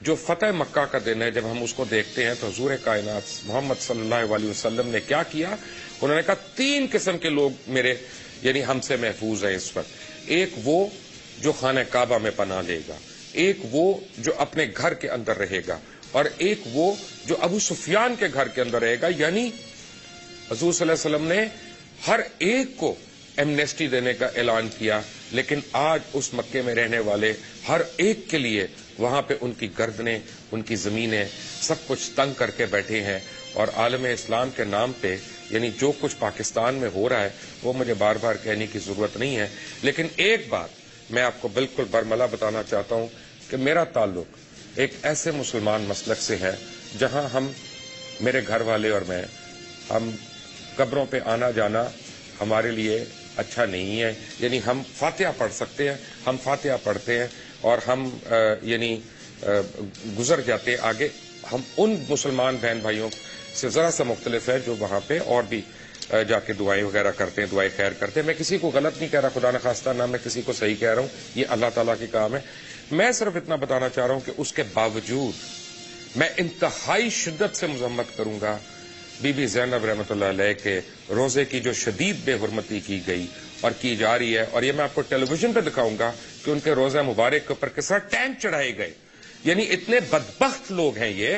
جو فتح مکہ کا دن ہے، جب ہم اس کو دیکھتے ہیں تو حضور کائنات محمد صلی اللہ علیہ وسلم نے کیا کیا؟ انہوں نے کہا 3 قسم کے لوگ میرے یعنی ہم سے محفوظ ہیں اس وقت۔ ایک وہ جو خانہ کعبہ میں پناہ لے گا، ایک وہ جو اپنے گھر کے اندر رہے گا، اور ایک وہ جو ابو سفیان کے گھر کے اندر رہے گا۔ یعنی حضور صلی اللہ علیہ وسلم نے ہر ایک کو ایمنیسٹی دینے کا اعلان کیا، لیکن آج اس مکے میں رہنے والے ہر ایک کے لیے وہاں پہ ان کی گردنیں، ان کی زمینیں سب کچھ تنگ کر کے بیٹھے ہیں، اور عالم اسلام کے نام پہ یعنی جو کچھ پاکستان میں ہو رہا ہے وہ مجھے بار بار کہنے کی ضرورت نہیں ہے، لیکن ایک بات میں آپ کو بالکل برملا بتانا چاہتا ہوں کہ میرا تعلق ایک ایسے مسلمان مسلک سے ہے جہاں ہم، میرے گھر والے اور میں، ہم قبروں پہ آنا جانا ہمارے لیے اچھا نہیں ہے۔ یعنی ہم فاتحہ پڑھ سکتے ہیں، ہم فاتحہ پڑھتے ہیں اور ہم یعنی گزر جاتے آگے۔ ہم ان مسلمان بہن بھائیوں سے ذرا سا مختلف ہے جو وہاں پہ اور بھی جا کے دعائیں وغیرہ کرتے ہیں، دعائیں خیر کرتے ہیں۔ میں کسی کو غلط نہیں کہہ رہا، خدا نخواستہ، نہ میں کسی کو صحیح کہہ رہا ہوں، یہ اللہ تعالیٰ کی کام ہے۔ میں صرف اتنا بتانا چاہ رہا ہوں کہ اس کے باوجود میں انتہائی شدت سے مذمت کروں گا بی بی زینب رحمۃ اللہ علیہ کے روزے کی جو شدید بے حرمتی کی گئی اور کی جا رہی ہے، اور یہ میں آپ کو ٹیلی ویژن پہ دکھاؤں گا کہ ان کے روزہ مبارک کے اوپر کس طرح ٹینک چڑھائے گئے۔ یعنی اتنے بدبخت لوگ ہیں، یہ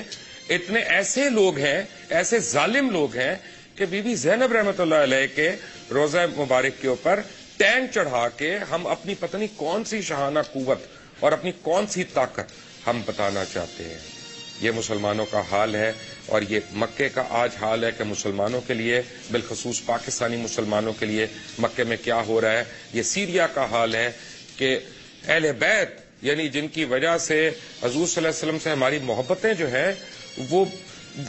اتنے ایسے لوگ ہیں، ایسے ظالم لوگ ہیں کہ بی بی زینب رحمۃ اللہ علیہ کے روزہ مبارک کے اوپر ٹینک چڑھا کے ہم اپنی پتہ نہیں کون سی شاہانہ قوت اور اپنی کون سی طاقت ہم بتانا چاہتے ہیں۔ یہ مسلمانوں کا حال ہے، اور یہ مکے کا آج حال ہے کہ مسلمانوں کے لیے، بالخصوص پاکستانی مسلمانوں کے لیے مکے میں کیا ہو رہا ہے۔ یہ سیریا کا حال ہے کہ اہل بیت یعنی جن کی وجہ سے حضور صلی اللہ علیہ وسلم سے ہماری محبتیں جو ہیں وہ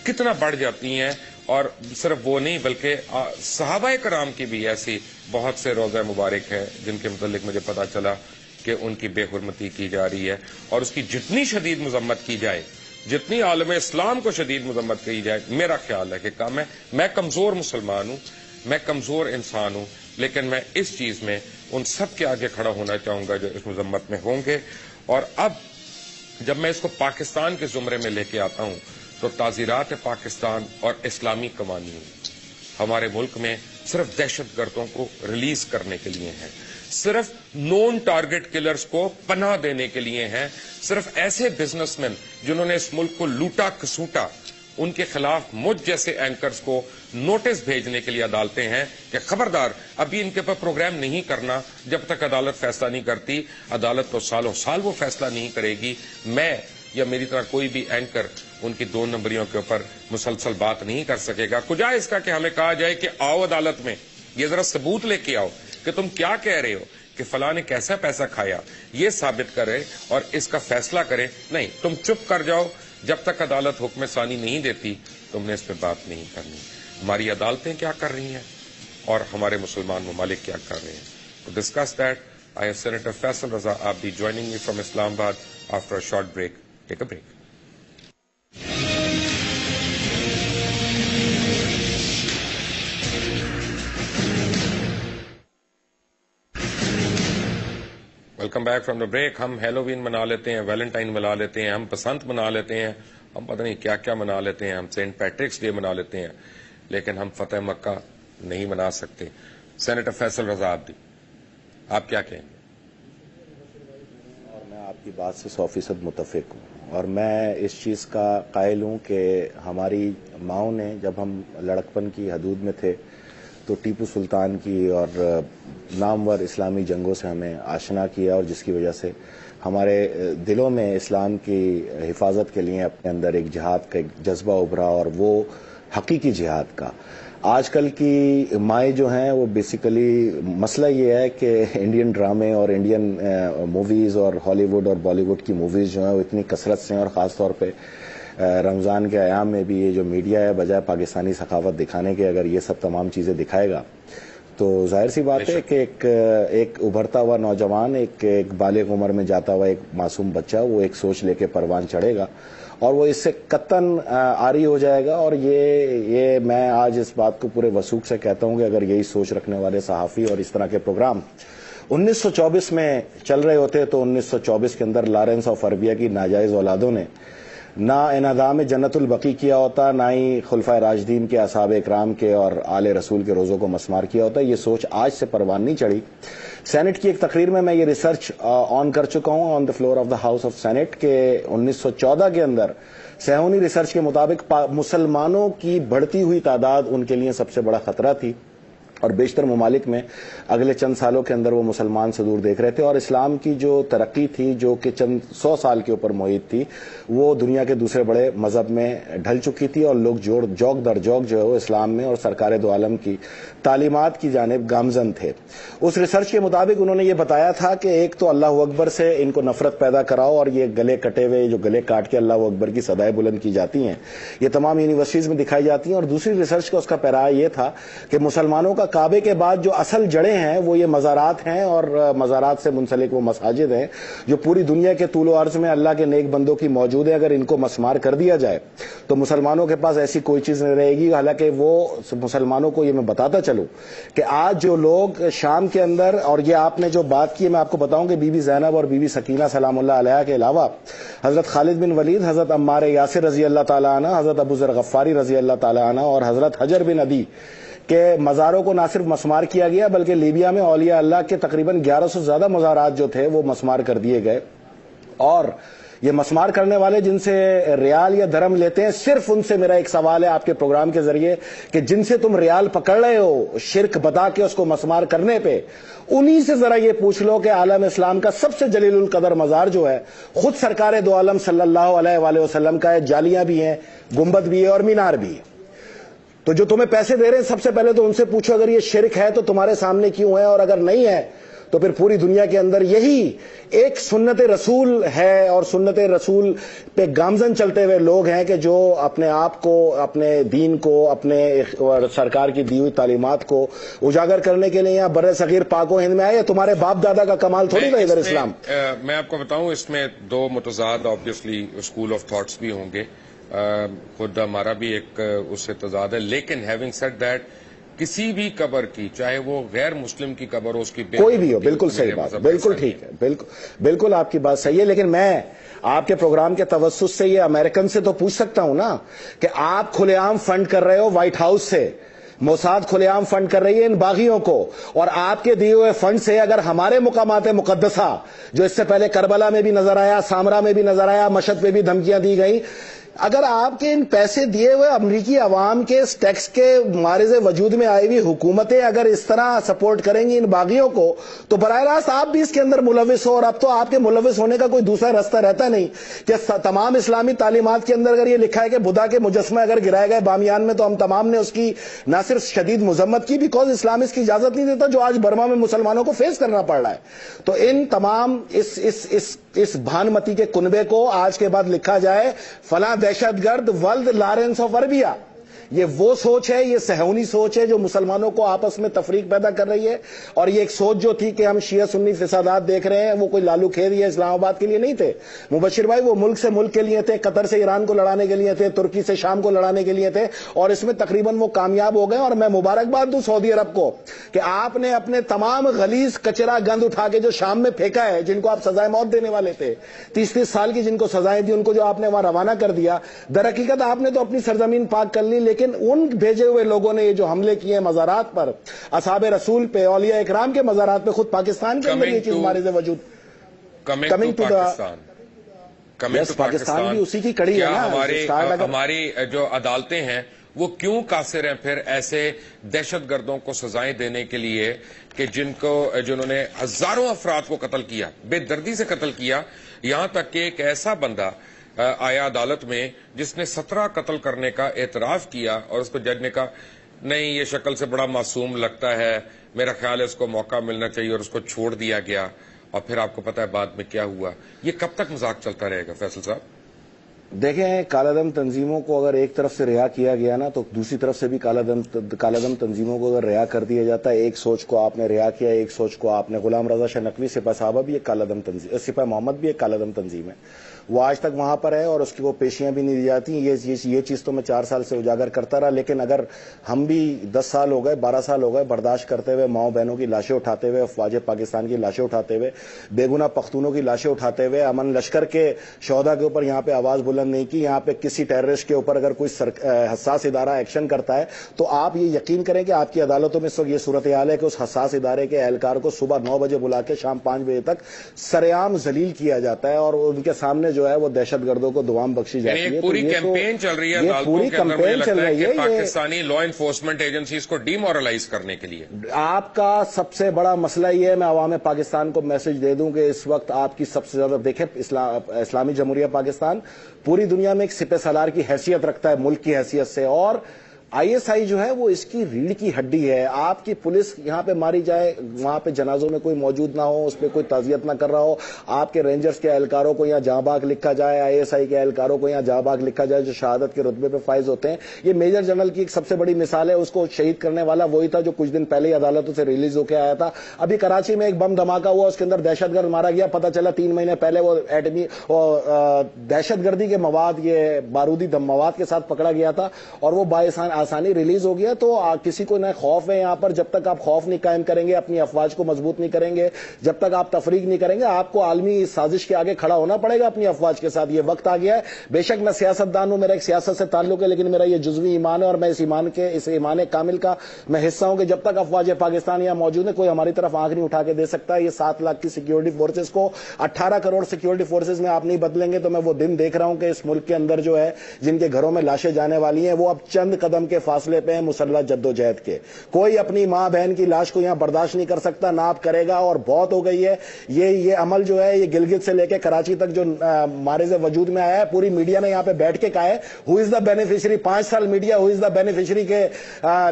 کتنا بڑھ جاتی ہیں، اور صرف وہ نہیں بلکہ صحابہ کرام کی بھی ایسی بہت سے روزہ مبارک ہیں جن کے متعلق مجھے پتا چلا کہ ان کی بے حرمتی کی جا رہی ہے، اور اس کی جتنی شدید مذمت کی جائے، جتنی عالم اسلام کو شدید مذمت کی جائے، میرا خیال ہے کہ کم ہے۔ میں کمزور مسلمان ہوں، میں کمزور انسان ہوں، لیکن میں اس چیز میں ان سب کے آگے کھڑا ہونا چاہوں گا جو اس مذمت میں ہوں گے۔ اور اب جب میں اس کو پاکستان کے زمرے میں لے کے آتا ہوں تو تعزیرات پاکستان اور اسلامی قوانین ہمارے ملک میں صرف دہشت گردوں کو ریلیز کرنے کے لیے ہیں، صرف نون ٹارگٹ کلرز کو پناہ دینے کے لیے ہیں، صرف ایسے بزنس مین جنہوں نے اس ملک کو لوٹا کسوٹا ان کے خلاف مجھ جیسے اینکرز کو نوٹس بھیجنے کے لیے عدالتیں ہیں کہ خبردار ابھی ان کے پر پروگرام نہیں کرنا جب تک عدالت فیصلہ نہیں کرتی۔ عدالت تو سالوں سال وہ فیصلہ نہیں کرے گی۔ میں یا میری طرح کوئی بھی اینکر ان کی 2 نمبریوں کے اوپر مسلسل بات نہیں کر سکے گا۔ کجا اس کا کہ ہمیں کہا جائے کہ آؤ عدالت میں، یہ ذرا ثبوت لے کے آؤ کہ تم کیا کہہ رہے ہو کہ فلاں نے کیسا پیسہ کھایا، یہ ثابت کرے اور اس کا فیصلہ کرے۔ نہیں، تم چپ کر جاؤ، جب تک عدالت حکم ثانی نہیں دیتی تم نے اس پہ بات نہیں کرنی۔ ہماری عدالتیں کیا کر رہی ہیں اور ہمارے مسلمان ممالک کیا کر رہے ہیں۔ To discuss that, I have Senator Faisal Raza Abdi joining me from Islamabad after a short break. Take a break. Welcome back from the break. ہم ہیلووین منا لیتے ہیں، ویلنٹائن منا لیتے ہیں، ہم بسنت منا لیتے ہیں، ہم پتہ نہیں کیا کیا منا لیتے ہیں، ہم سینٹ پیٹرکس ڈے منا لیتے ہیں، لیکن ہم فتح مکہ نہیں منا سکتے۔ سینیٹر فیصل رضا عابدی، آپ کیا کہیں؟ اور میں آپ کی بات سے 100% متفق ہوں، اور میں اس چیز کا قائل ہوں کہ ہماری ماؤں نے جب ہم لڑکپن کی حدود میں تھے تو ٹیپو سلطان کی اور نامور اسلامی جنگوں سے ہمیں آشنا کیا، اور جس کی وجہ سے ہمارے دلوں میں اسلام کی حفاظت کے لیے اپنے اندر ایک جہاد کا ایک جذبہ ابھرا، اور وہ حقیقی جہاد کا۔ آج کل کی مائیں جو ہیں وہ بیسیکلی مسئلہ یہ ہے کہ انڈین ڈرامے اور انڈین موویز اور ہالی ووڈ اور بالی ووڈ کی موویز جو ہیں وہ اتنی کثرت سے ہیں، اور خاص طور پہ رمضان کے ایام میں بھی یہ جو میڈیا ہے بجائے پاکستانی ثقافت دکھانے کے اگر یہ سب تمام چیزیں دکھائے گا تو ظاہر سی بات ہے کہ ایک ابھرتا ہوا نوجوان، ایک بالغ عمر میں جاتا ہوا ایک معصوم بچہ وہ ایک سوچ لے کے پروان چڑھے گا، اور وہ اس سے قطعاً عاری ہو جائے گا۔ اور یہ میں آج اس بات کو پورے وثوق سے کہتا ہوں کہ اگر یہی سوچ رکھنے والے صحافی اور اس طرح کے پروگرام 1924 میں چل رہے ہوتے تو 1924 کے اندر لارنس آف اربیہ کی ناجائز اولادوں نے نہ انعدام جنت البقیع کیا ہوتا، نہ ہی خلفائے راشدین کے اصحاب اکرام کے اور آل رسول کے روزوں کو مسمار کیا ہوتا۔ یہ سوچ آج سے پروان نہیں چڑھی۔ سینٹ کی ایک تقریر میں یہ ریسرچ آن کر چکا ہوں on the floor of the house of senate کہ 1914 کے اندر صہیونی ریسرچ کے مطابق مسلمانوں کی بڑھتی ہوئی تعداد ان کے لیے سب سے بڑا خطرہ تھی، اور بیشتر ممالک میں اگلے چند سالوں کے اندر وہ مسلمان سے دور دیکھ رہے تھے، اور اسلام کی جو ترقی تھی جو کہ چند 100 سال کے اوپر محیط تھی وہ دنیا کے دوسرے بڑے مذہب میں ڈھل چکی تھی، اور لوگ جوک در جوک جو ہے وہ اسلام میں اور سرکار دو عالم کی تعلیمات کی جانب گامزن تھے۔ اس ریسرچ کے مطابق انہوں نے یہ بتایا تھا کہ ایک تو اللہ اکبر سے ان کو نفرت پیدا کراؤ، اور یہ گلے کٹے ہوئے جو گلے کاٹ کے اللہ اکبر کی صدائیں بلند کی جاتی ہیں یہ تمام یونیورسٹیز میں دکھائی جاتی ہیں، اور دوسری ریسرچ کا اس کا پیرا یہ تھا کہ مسلمانوں کا کعبے کے بعد جو اصل جڑیں ہیں وہ یہ مزارات ہیں، اور مزارات سے منسلک وہ مساجد ہیں جو پوری دنیا کے طول و عرض میں اللہ کے نیک بندوں کی موجود ہے۔ اگر ان کو مسمار کر دیا جائے تو مسلمانوں کے پاس ایسی کوئی چیز نہیں رہے گی۔ حالانکہ وہ مسلمانوں کو یہ میں بتاتا چلوں کہ آج جو لوگ شام کے اندر، اور یہ آپ نے جو بات کی میں آپ کو بتاؤں کہ بی بی زینب اور بی بی سکینہ سلام اللہ علیہ کے علاوہ حضرت خالد بن ولید، حضرت عمار یاسر رضی اللہ تعالیٰ عنہ، حضرت ابو ذر غفاری رضی اللہ تعالیٰ عنہ اور حضرت حجر بن ابی کہ مزاروں کو نہ صرف مسمار کیا گیا بلکہ لیبیا میں اولیاء اللہ کے تقریباً 1100 سے زیادہ مزارات جو تھے وہ مسمار کر دیے گئے۔ اور یہ مسمار کرنے والے جن سے ریال یا درم لیتے ہیں، صرف ان سے میرا ایک سوال ہے آپ کے پروگرام کے ذریعے کہ جن سے تم ریال پکڑ رہے ہو شرک بتا کے اس کو مسمار کرنے پہ، انہی سے ذرا یہ پوچھ لو کہ عالم اسلام کا سب سے جلیل القدر مزار جو ہے خود سرکار دو عالم صلی اللہ علیہ وآلہ وسلم کا ہے، جالیاں بھی ہیں، گنبد بھی ہے اور مینار بھی ہے۔ تو جو تمہیں پیسے دے رہے ہیں سب سے پہلے تو ان سے پوچھو اگر یہ شرک ہے تو تمہارے سامنے کیوں ہے، اور اگر نہیں ہے تو پھر پوری دنیا کے اندر یہی ایک سنت رسول ہے، اور سنت رسول پہ گامزن چلتے ہوئے لوگ ہیں کہ جو اپنے آپ کو، اپنے دین کو، اپنے سرکار کی دی ہوئی تعلیمات کو اجاگر کرنے کے لیے یہاں بر صغیر پاک و ہند میں آئے۔ تمہارے باپ دادا کا کمال تھوڑی تھا ادھر اسلام۔ میں آپ کو بتاؤں اس میں دو متضاد آبویسلی اسکول آف تھاٹس بھی ہوں گے، خود ہمارا بھی ایک اس سے تضاد ہے، لیکن ہیونگ سیڈ دیٹ کسی بھی قبر کی، چاہے وہ غیر مسلم کی قبر ہو، اس کی کوئی بھی ہو، بالکل صحیح بات، بالکل ٹھیک ہے، بالکل آپ کی بات صحیح ہے، لیکن میں آپ کے پروگرام کے توسط سے یہ امریکن سے تو پوچھ سکتا ہوں نا کہ آپ کھلے عام فنڈ کر رہے ہو وائٹ ہاؤس سے، موساد کھلے عام فنڈ کر رہی ہے ان باغیوں کو، اور آپ کے دیے ہوئے فنڈ سے اگر ہمارے مقامات مقدسہ جو اس سے پہلے کربلا میں بھی نظر آیا، سامرا میں بھی نظر آیا، مشہد پہ بھی دھمکیاں دی گئی، اگر آپ کے ان پیسے دیے ہوئے امریکی عوام کے اس ٹیکس کے معارض وجود میں آئی ہوئی حکومتیں اگر اس طرح سپورٹ کریں گی ان باغیوں کو تو براہ راست آپ بھی اس کے اندر ملوث ہو، اور اب تو آپ کے ملوث ہونے کا کوئی دوسرا راستہ رہتا نہیں کہ تمام اسلامی تعلیمات کے اندر اگر یہ لکھا ہے کہ بدھا کے مجسمے اگر گرائے گئے بامیان میں تو ہم تمام نے اس کی نہ صرف شدید مذمت کی، بیکاز اسلام اس کی اجازت نہیں دیتا جو آج برما میں مسلمانوں کو فیس کرنا پڑ رہا ہے۔ تو ان تمام اس بھانمتی کے کنبے کو آج کے بعد لکھا جائے فلاں دہشت گرد ولد لارنس آف اربیہ، یہ وہ سوچ ہے، یہ صہیونی سوچ ہے جو مسلمانوں کو آپس میں تفریق پیدا کر رہی ہے، اور یہ ایک سوچ جو تھی کہ ہم شیعہ سنی فسادات دیکھ رہے ہیں وہ کوئی لالو کھیر یا اسلام آباد کے لیے نہیں تھے مبشر بھائی، وہ ملک سے ملک کے لیے تھے، قطر سے ایران کو لڑانے کے لیے تھے، ترکی سے شام کو لڑانے کے لیے تھے، اور اس میں تقریباً وہ کامیاب ہو گئے۔ اور میں مبارکباد دوں سعودی عرب کو کہ آپ نے اپنے تمام غلیظ کچرا گند اٹھا کے جو شام میں پھینکا ہے، جن کو آپ سزائے موت دینے والے تھے، 30 سال کی جن کو سزائیں دی، ان کو جو آپ نے وہاں روانہ کر دیا، در حقیقت آپ نے تو اپنی سرزمین پاک کر لی، لیکن ان بھیجے ہوئے لوگوں نے یہ جو حملے کیے مزارات پر، اصحاب رسول پہ، اولیاء اکرام کے مزارات پہ، خود پاکستان کے اندر یہ چیز معرض وجود کمنگ ٹو پاکستان بھی اسی کی کڑی ہے نا۔ ہماری جو عدالتیں ہیں وہ کیوں قاصر ہیں پھر ایسے دہشت گردوں کو سزائیں دینے کے لیے کہ جنہوں نے ہزاروں افراد کو قتل کیا، بے دردی سے قتل کیا، یہاں تک کہ ایک ایسا بندہ آیا عدالت میں جس نے 17 قتل کرنے کا اعتراف کیا، اور اس کو جج نے کہا نہیں یہ شکل سے بڑا معصوم لگتا ہے، میرا خیال ہے اس کو موقع ملنا چاہیے، اور اس کو چھوڑ دیا گیا۔ اور پھر آپ کو پتا ہے بعد میں کیا ہوا۔ یہ کب تک مذاق چلتا رہے گا فیصل صاحب؟ دیکھیں، کالعدم تنظیموں کو اگر ایک طرف سے رہا کیا گیا نا تو دوسری طرف سے بھی کالعدم تنظیموں کو اگر رہا کر دیا جاتا ہے، ایک سوچ کو آپ نے رہا کیا، ایک سوچ کو آپ نے، غلام رضا شاہ نقوی سپہ صحابہ بھی ایک کالعدم تنظیم، سپہ محمد بھی ایک کالعدم تنظیم ہے، وہ آج تک وہاں پر ہے اور اس کی وہ پیشیاں بھی نہیں دی جاتی. یہ چیز تو میں 4 سال سے اجاگر کرتا رہا, لیکن اگر ہم بھی 10 سال ہو گئے, 12 سال ہو گئے برداشت کرتے ہوئے, ماؤں بہنوں کی لاشیں اٹھاتے ہوئے, افواج پاکستان کی لاشیں اٹھاتے ہوئے, بے گناہ پختونوں کی لاشیں اٹھاتے ہوئے, امن لشکر کے شہداء کے اوپر یہاں پہ آواز بلند نہیں کی. یہاں پہ کسی ٹیررسٹ کے اوپر اگر کوئی حساس ادارہ ایکشن کرتا ہے تو آپ یہ یقین کریں کہ آپ کی عدالتوں میں اس وقت یہ صورتحال ہے کہ اس حساس ادارے کے اہلکار کو صبح 9 بجے بلا کے شام 5 بجے تک سرعام ذلیل کیا جاتا ہے اور ان کے سامنے جو ہے وہ دہشت گردوں کو دوام بخشی جاتی ہے. پوری کیمپین چل رہی ہے, پوری کیمپین چل رہی ہے پاکستانی لا انفورسمنٹ ایجنسیز کو ڈی مورلائز کرنے کے لیے. آپ کا سب سے بڑا مسئلہ یہ ہے, میں عوام پاکستان کو میسج دے دوں کہ اس وقت آپ کی سب سے زیادہ دیکھیں, اسلامی جمہوریہ پاکستان پوری دنیا میں ایک سپہ سالار کی حیثیت رکھتا ہے ملک کی حیثیت سے, اور ISI جو ہے وہ اس کی ریڑھ کی ہڈی ہے. آپ کی پولیس یہاں پہ ماری جائے, وہاں پہ جنازوں میں کوئی موجود نہ ہو, اس پہ کوئی تعزیت نہ کر رہا ہو, آپ کے رینجرز کے اہلکاروں کو یہاں جاں باغ لکھا جائے, ISI کے اہلکاروں کو یہاں جاں باغ لکھا جائے جو شہادت کے رتبے پہ فائز ہوتے ہیں. یہ میجر جنرل کی ایک سب سے بڑی مثال ہے. اس کو شہید کرنے والا وہی تھا جو کچھ دن پہلے ہی عدالتوں سے ریلیز ہو کے آیا تھا. ابھی کراچی میں ایک بم دھماکہ ہوا, اس کے اندر دہشت گرد مارا گیا, پتہ چلا 3 مہینے پہلے وہ ایٹمی دہشت گردی کے مواد, یہ بارودی مواد کے ساتھ پکڑا گیا تھا اور وہ آسانی ریلیز ہو گیا. تو کسی کو نہ خوف ہے یہاں پر. جب تک آپ خوف نہیں قائم کریں گے, اپنی افواج کو مضبوط نہیں کریں گے, جب تک آپ تفریق نہیں کریں گے, آپ کو عالمی سازش کے آگے کھڑا ہونا پڑے گا اپنی افواج کے ساتھ. یہ وقت آ گیا ہے. بے شک میں سیاستدان ہوں, میرا ایک سیاست سے تعلق ہے, لیکن میرا یہ جزوی ایمان ہے اور میں اس ایمان کامل کا میں حصہ ہوں کہ جب تک افواج پاکستان یہاں موجود ہے کوئی ہماری طرف آنکھ نہیں اٹھا کے دے سکتا. یہ 7 لاکھ کی سیکیورٹی فورسز کو 18 کروڑ سیکیورٹی فورسز میں آپ نہیں بدلیں گے تو میں وہ دن دیکھ رہا ہوں کہ اس ملک کے اندر جو ہے جن کے گھروں میں لاشیں جانے والی ہیں وہ اب چند قدم کے فاصلے پہ ہیں مسلح جدوجہد کے. کوئی اپنی ماں بہن کی لاش کو یہاں برداشت نہیں کر سکتا, نہ آپ کرے گا, اور بہت ہو گئی ہے. یہ عمل جو ہے یہ گلگت سے لے کے کراچی تک جو مارز وجود میں آیا ہے, پوری میڈیا نے یہاں پہ بیٹھ کے کہا ہے ہو از دا بینیفیشری. 5 سال media who is the beneficiary کے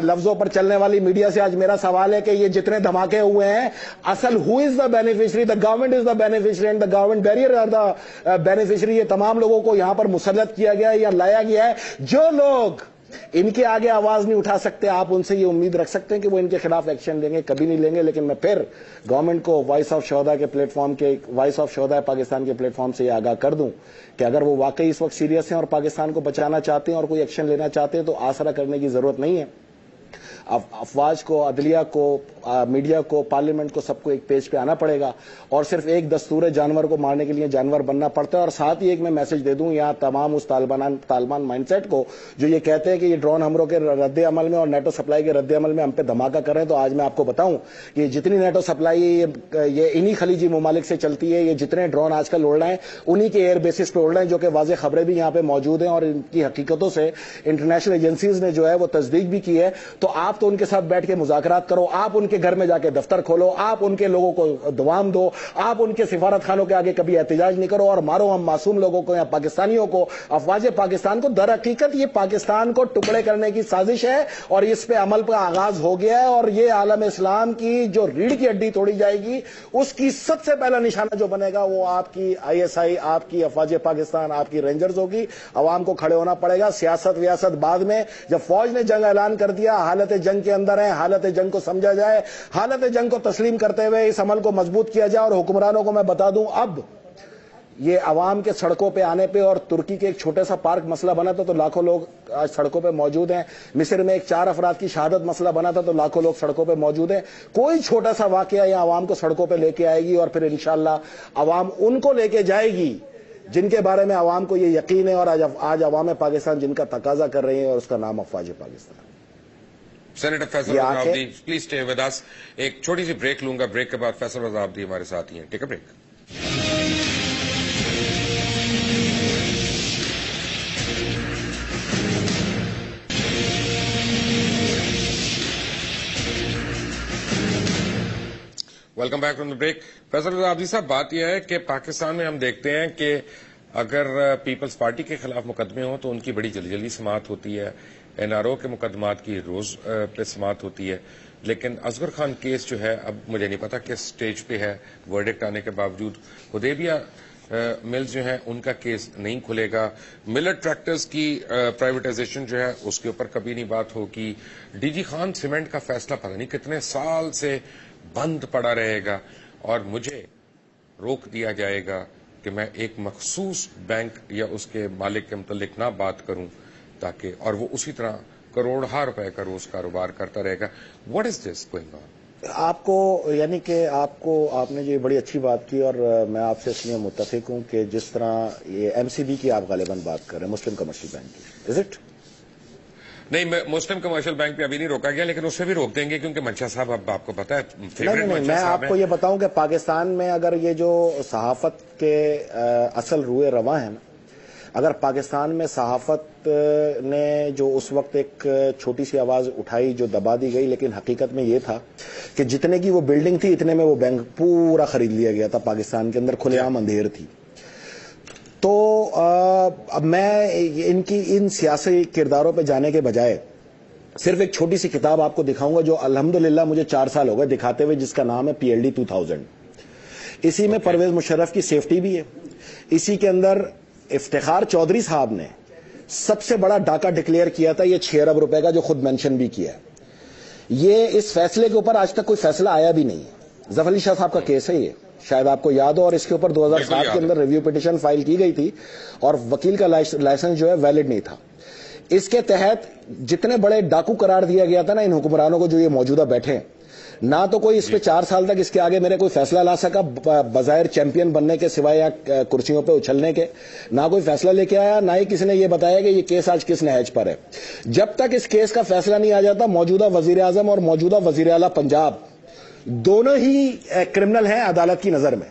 لفظوں پر چلنے والی میڈیا سے آج میرا سوال ہے کہ یہ جتنے دھماکے ہوئے ہیں اصل who is the beneficiary. The government is the beneficiary and the government barrier are the beneficiary. یہ تمام لوگوں کو یہاں پر مسلط کیا گیا ہے یا لایا گیا ہے. جو لوگ ان کے آگے آواز نہیں اٹھا سکتے, آپ ان سے یہ امید رکھ سکتے ہیں کہ وہ ان کے خلاف ایکشن لیں گے. کبھی نہیں لیں گے. لیکن میں پھر گورنمنٹ کو وائس آف شہداء کے پلیٹ فارم کے وائس آف شہداء پاکستان کے پلیٹ فارم سے یہ آگاہ کر دوں کہ اگر وہ واقعی اس وقت سیریس ہیں اور پاکستان کو بچانا چاہتے ہیں اور کوئی ایکشن لینا چاہتے ہیں تو آسرا کرنے کی ضرورت نہیں ہے. افواج کو, عدلیہ کو, میڈیا کو, پارلیمنٹ کو, سب کو ایک پیج پہ آنا پڑے گا اور صرف ایک دستور ہے جانور کو مارنے کے لیے جانور بننا پڑتا ہے. اور ساتھ ہی ایک میں میسج دے دوں یہاں تمام اس طالبان مائنڈ سیٹ کو جو یہ کہتے ہیں کہ یہ ڈرون حملوں کے رد عمل میں اور نیٹو سپلائی کے رد عمل میں ہم پہ دھماکہ کر رہے ہیں. تو آج میں آپ کو بتاؤں کہ جتنی نیٹو سپلائی یہ انہی خلیجی ممالک سے چلتی ہے, یہ جتنے ڈرون آج کل اڑ رہے ہیں انہی کے ایئر بیسس پہ اڑ رہے ہیں, جو کہ واضح خبریں بھی یہاں پہ موجود ہیں اور ان کی حقیقتوں سے انٹرنیشنل ایجنسیز نے جو ہے وہ تصدیق بھی کی ہے. تو آپ تو ان کے ساتھ بیٹھ کے مذاکرات کرو, آپ ان کے گھر میں جا کے دفتر کھولو, آپ ان کے لوگوں کو دوام دو, آپ ان کے سفارت خانوں کے آگے کبھی احتجاج نہیں کرو اور مارو ہم معصوم لوگوں کو یا پاکستانیوں کو, افواج پاکستان کو. در حقیقت یہ پاکستان کو ٹکڑے کرنے کی سازش ہے اور اس پہ عمل کا آغاز ہو گیا ہے. اور یہ عالم اسلام کی جو ریڑھ کی ہڈی توڑی جائے گی اس کی سب سے پہلا نشانہ جو بنے گا وہ آپ کی ISI, آپ کی افواج پاکستان, آپ کی رینجرز ہوگی. عوام کو کھڑے ہونا پڑے گا. سیاست ویاست بعد میں. جب فوج نے جنگ اعلان کر دیا, حالت جنگ کے اندر ہے, حالت جنگ کو سمجھا جائے, حالت جنگ کو تسلیم کرتے ہوئے اس عمل کو مضبوط کیا جائے. اور حکمرانوں کو میں بتا دوں اب یہ عوام کے سڑکوں پہ آنے پہ, اور ترکی کے ایک چھوٹے سا پارک مسئلہ بنا تھا تو لاکھوں لوگ آج سڑکوں پہ موجود ہیں. مصر میں ایک 4 افراد کی شہادت مسئلہ بنا تھا تو لاکھوں لوگ سڑکوں پہ موجود ہیں. کوئی چھوٹا سا واقعہ یہ عوام کو سڑکوں پہ لے کے آئے گی اور پھر انشاءاللہ عوام ان کو لے کے جائے گی جن کے بارے میں عوام کو یہ یقین ہے اور آج عوام پاکستان جن کا تقاضا کر رہے ہیں, اور اس کا نام افواج Pakistan. Senator Faisal Raza Abidi please stay with us. ایک چھوٹی سی بریک لوں گا, بریک کے بعد فیصل رضا عابدی ہمارے ساتھ ہی ہیں. Take a break. Welcome back from the break. Faisal Raza Abidi Sahab, بات یہ ہے کہ پاکستان میں ہم دیکھتے ہیں کہ اگر پیپلز پارٹی کے خلاف مقدمے ہوں تو ان کی بڑی جلدی جلدی سماعت ہوتی ہے, NRO کے مقدمات کی روز پہ سماعت ہوتی ہے. لیکن اصغر خان کیس جو ہے اب مجھے نہیں پتا کس سٹیج پہ ہے, ورڈکٹ آنے کے باوجود. حدیبیہ ملز جو ہے ان کا کیس نہیں کھلے گا. ملر ٹریکٹرز کی پرائیویٹائزیشن جو ہے اس کے اوپر کبھی نہیں بات ہوگی. DG خان سیمنٹ کا فیصلہ پتہ نہیں کتنے سال سے بند پڑا رہے گا اور مجھے روک دیا جائے گا کہ میں ایک مخصوص بینک یا اس کے مالک کے متعلق نہ بات کروں تاکہ اور وہ اسی طرح کروڑہا روپے کا روز کاروبار کرتا رہے گا. What is this going on? آپ کو یعنی کہ آپ نے جو بڑی اچھی بات کی اور میں آپ سے اس لیے متفق ہوں کہ جس طرح یہ ایم سی بی کی آپ غالباً بات کر رہے ہیں، مسلم کمرشل بینک کی، از اٹ؟ نہیں، مسلم کمرشل بینک پہ ابھی نہیں روکا گیا، لیکن اس سے بھی روک دیں گے کیونکہ منشا صاحب اب آپ کو پتا ہے نہیں، میں آپ کو یہ بتاؤں کہ پاکستان میں اگر یہ جو صحافت کے اصل روئے رواں ہیں نا، اگر پاکستان میں صحافت نے جو اس وقت ایک چھوٹی سی آواز اٹھائی جو دبا دی گئی، لیکن حقیقت میں یہ تھا کہ جتنے کی وہ بلڈنگ تھی اتنے میں وہ بینک پورا خرید لیا گیا تھا، پاکستان کے اندر کھلے عام اندھیر تھی. تو اب میں ان سیاسی کرداروں پہ جانے کے بجائے صرف ایک چھوٹی سی کتاب آپ کو دکھاؤں گا جو الحمدللہ مجھے 4 سال ہو گئے دکھاتے ہوئے، جس کا نام ہے PLD 2000. اسی میں پرویز مشرف کی سیفٹی بھی ہے. اسی کے اندر افتخار چودھری صاحب نے سب سے بڑا ڈاکہ ڈکلیئر کیا تھا، یہ 6 ارب روپے کا، جو خود مینشن بھی کیا ہے. یہ اس فیصلے کے اوپر آج تک کوئی فیصلہ آیا بھی نہیں ہے. ظفر علی شاہ صاحب کا کیس ہے، یہ شاید آپ کو یاد ہو، اور اس کے اوپر 2007 کے اندر ریویو پٹیشن فائل کی گئی تھی اور وکیل کا لائسنس جو ہے ویلڈ نہیں تھا. اس کے تحت جتنے بڑے ڈاکو قرار دیا گیا تھا نا ان حکمرانوں کو جو یہ موجودہ بیٹھے ہیں، نہ تو کوئی اس پہ 4 سال تک اس کے آگے میرے کوئی فیصلہ لا سکا بظاہر چیمپئن بننے کے سوائے یا کرسیوں پہ اچھلنے کے، نہ کوئی فیصلہ لے کے آیا، نہ ہی کسی نے یہ بتایا کہ یہ کیس آج کس نہج پر ہے. جب تک اس کیس کا فیصلہ نہیں آ جاتا، موجودہ وزیر اعظم اور موجودہ وزیر اعلیٰ پنجاب دونوں ہی کرمنل ہیں عدالت کی نظر میں.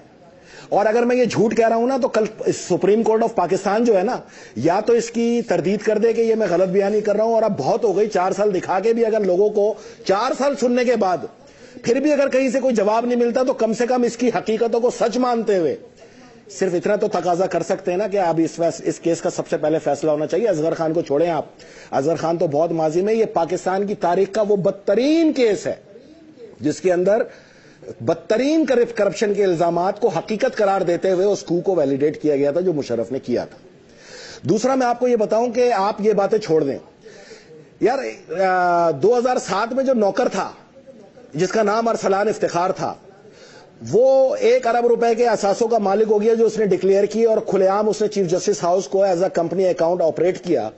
اور اگر میں یہ جھوٹ کہہ رہا ہوں نا تو کل سپریم کورٹ آف پاکستان جو ہے نا، یا تو اس کی تردید کر دے کہ یہ میں غلط بیانی کر رہا ہوں، اور اب بہت ہو گئی 4 سال دکھا کے بھی اگر لوگوں کو 4 سال سننے کے بعد پھر بھی اگر کہیں سے کوئی جواب نہیں ملتا تو کم سے کم اس کی حقیقتوں کو سچ مانتے ہوئے صرف اتنا تو تقاضا کر سکتے ہیں نا کہ اب اس کیس کا سب سے پہلے فیصلہ ہونا چاہیے. اصغر خان کو چھوڑیں آپ، اصغر خان تو بہت ماضی میں، یہ پاکستان کی تاریخ کا وہ بدترین کیس ہے جس کے اندر بدترین کرپشن کے الزامات کو حقیقت قرار دیتے ہوئے اس کو ویلیڈیٹ کیا گیا تھا جو مشرف نے کیا تھا. دوسرا میں آپ کو یہ بتاؤں کہ آپ یہ باتیں چھوڑ دیں یار. 2007 میں جو نوکر تھا جس کا نام ارسلان افتخار تھا، وہ 1 ارب روپے کے اثاثوں کا مالک ہو گیا جو اس نے ڈکلیئر کی، اور کھلے عام اس نے چیف جسٹس ہاؤس کو as a company account operate کیا.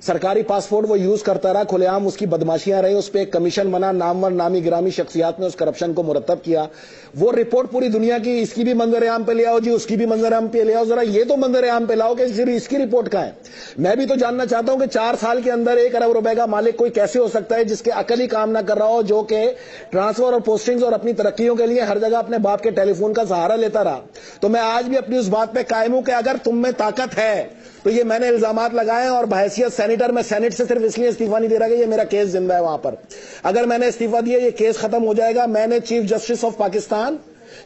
سرکاری پاسپورٹ وہ یوز کرتا رہا، کھلے عام اس کی بدماشیاں رہی، اس پہ ایک کمیشن بنا، نامور نامی گرامی شخصیات نے اس کرپشن کو مرتب کیا. وہ رپورٹ پوری دنیا کی، اس کی بھی منظر عام پہ لے آؤ جی، اس کی بھی منظر عام پہ لے آؤ، ذرا یہ تو منظر عام پہ لاؤ کہ صرف اس کی رپورٹ کا ہے. میں بھی تو جاننا چاہتا ہوں کہ 4 سال کے اندر 1 ارب روپے کا مالک کوئی کیسے ہو سکتا ہے جس کے عقل ہی کام نہ کر رہا ہو، جو کہ ٹرانسفر اور پوسٹنگز اور اپنی ترقیوں کے لیے ہر جگہ اپنے باپ کے ٹیلی فون کا سہارا لیتا رہا. تو میں آج بھی اپنی اس بات پہ قائم ہوں کہ اگر تم میں طاقت ہے تو یہ میں نے الزامات لگائے ہیں، اور بحیثیت سینیٹر میں سینٹ سے صرف اس لیے استعفیٰ نہیں دے رہا کہ یہ میرا کیس زندہ ہے وہاں پر. اگر میں نے استعفیٰ دیا یہ کیس ختم ہو جائے گا. میں نے چیف جسٹس آف پاکستان